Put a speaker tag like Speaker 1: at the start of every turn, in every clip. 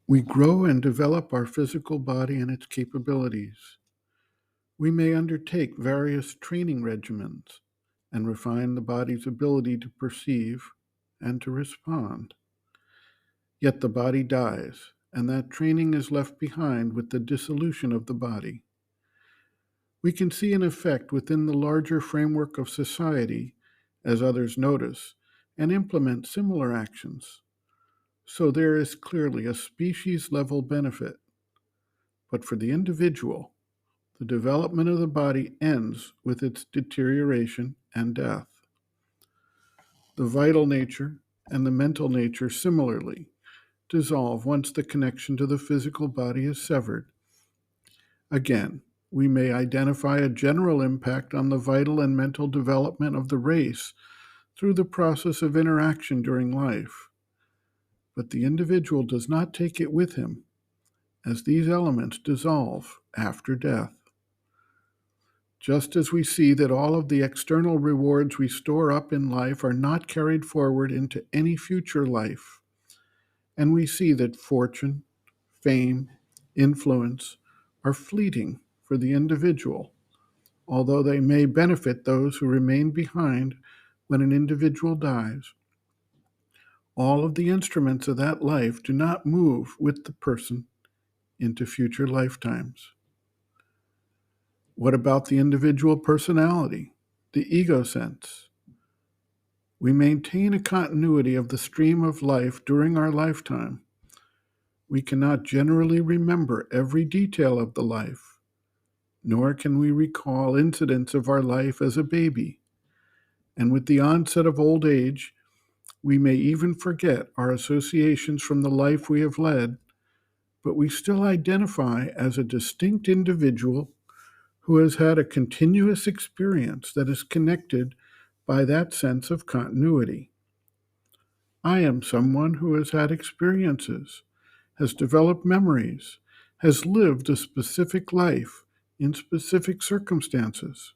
Speaker 1: We grow and develop our physical body and its capabilities. We may undertake various training regimens and refine the body's ability to perceive and to respond. Yet the body dies, and that training is left behind with the dissolution of the body. We can see an effect within the larger framework of society, as others notice, and implement similar actions. So there is clearly a species level benefit. But for the individual, the development of the body ends with its deterioration and death. The vital nature and the mental nature similarly dissolve once the connection to the physical body is severed. Again, we may identify a general impact on the vital and mental development of the race through the process of interaction during life. But the individual does not take it with him, as these elements dissolve after death. Just as we see that all of the external rewards we store up in life are not carried forward into any future life, and we see that fortune, fame, influence are fleeting for the individual, although they may benefit those who remain behind when an individual dies. All of the instruments of that life do not move with the person into future lifetimes. What about the individual personality, the ego sense? We maintain a continuity of the stream of life during our lifetime. We cannot generally remember every detail of the life, nor can we recall incidents of our life as a baby. And with the onset of old age, we may even forget our associations from the life we have led, but we still identify as a distinct individual who has had a continuous experience that is connected by that sense of continuity. I am someone who has had experiences, has developed memories, has lived a specific life in specific circumstances.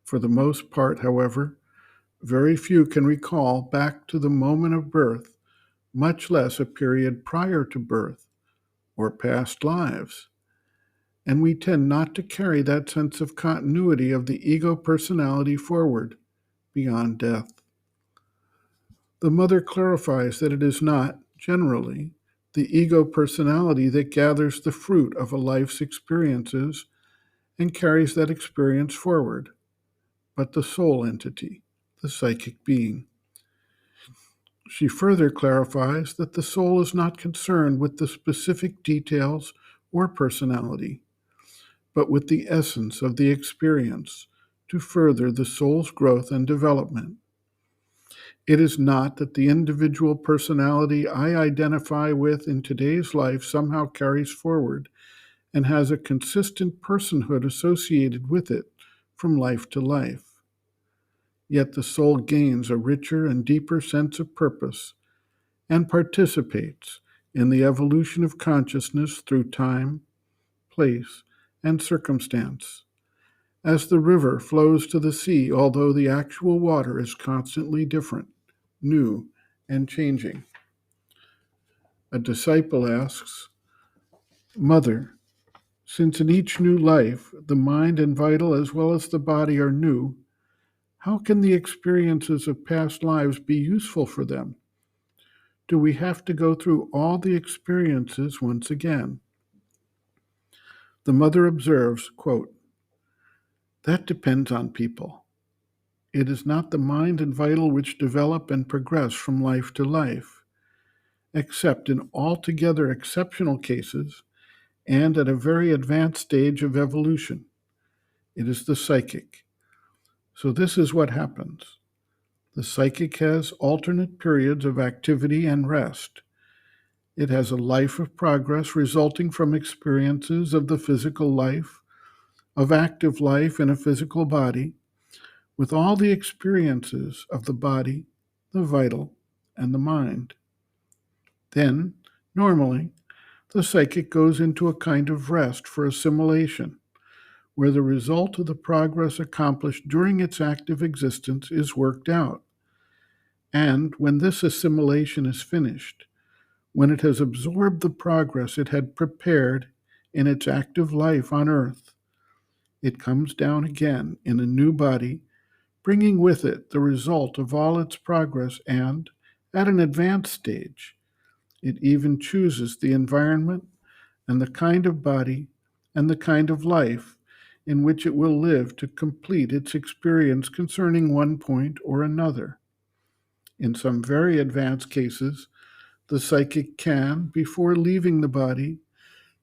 Speaker 1: For the most part, however, very few can recall back to the moment of birth, much less a period prior to birth or past lives. And we tend not to carry that sense of continuity of the ego personality forward beyond death. The mother clarifies that it is not, generally, the ego personality that gathers the fruit of a life's experiences and carries that experience forward, but the soul entity, the psychic being. She further clarifies that the soul is not concerned with the specific details or personality, but with the essence of the experience to further the soul's growth and development. It is not that the individual personality I identify with in today's life somehow carries forward and has a consistent personhood associated with it from life to life. Yet the soul gains a richer and deeper sense of purpose and participates in the evolution of consciousness through time, place, and circumstance. As the river flows to the sea, although the actual water is constantly different, new, and changing. A disciple asks, Mother, since in each new life the mind and vital as well as the body are new, how can the experiences of past lives be useful for them? Do we have to go through all the experiences once again? The mother observes, quote, that depends on people. It is not the mind and vital which develop and progress from life to life, except in altogether exceptional cases and at a very advanced stage of evolution. It is the psychic. So this is what happens. The psychic has alternate periods of activity and rest. It has a life of progress resulting from experiences of the physical life, of active life in a physical body, with all the experiences of the body, the vital, and the mind. Then, normally, the psychic goes into a kind of rest for assimilation, where the result of the progress accomplished during its active existence is worked out. And when this assimilation is finished, when it has absorbed the progress it had prepared in its active life on earth, it comes down again in a new body, bringing with it the result of all its progress, and, at an advanced stage, it even chooses the environment and the kind of body and the kind of life in which it will live to complete its experience concerning one point or another. In some very advanced cases, the psychic can, before leaving the body,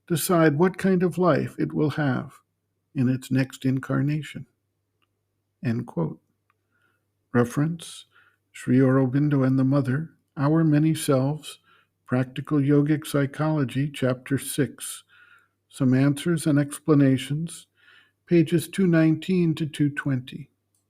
Speaker 1: decide what kind of life it will have in its next incarnation. End quote. Reference: Sri Aurobindo and the Mother, Our Many Selves, Practical Yogic Psychology, Chapter 6, Some Answers and Explanations, pages 219 to 220.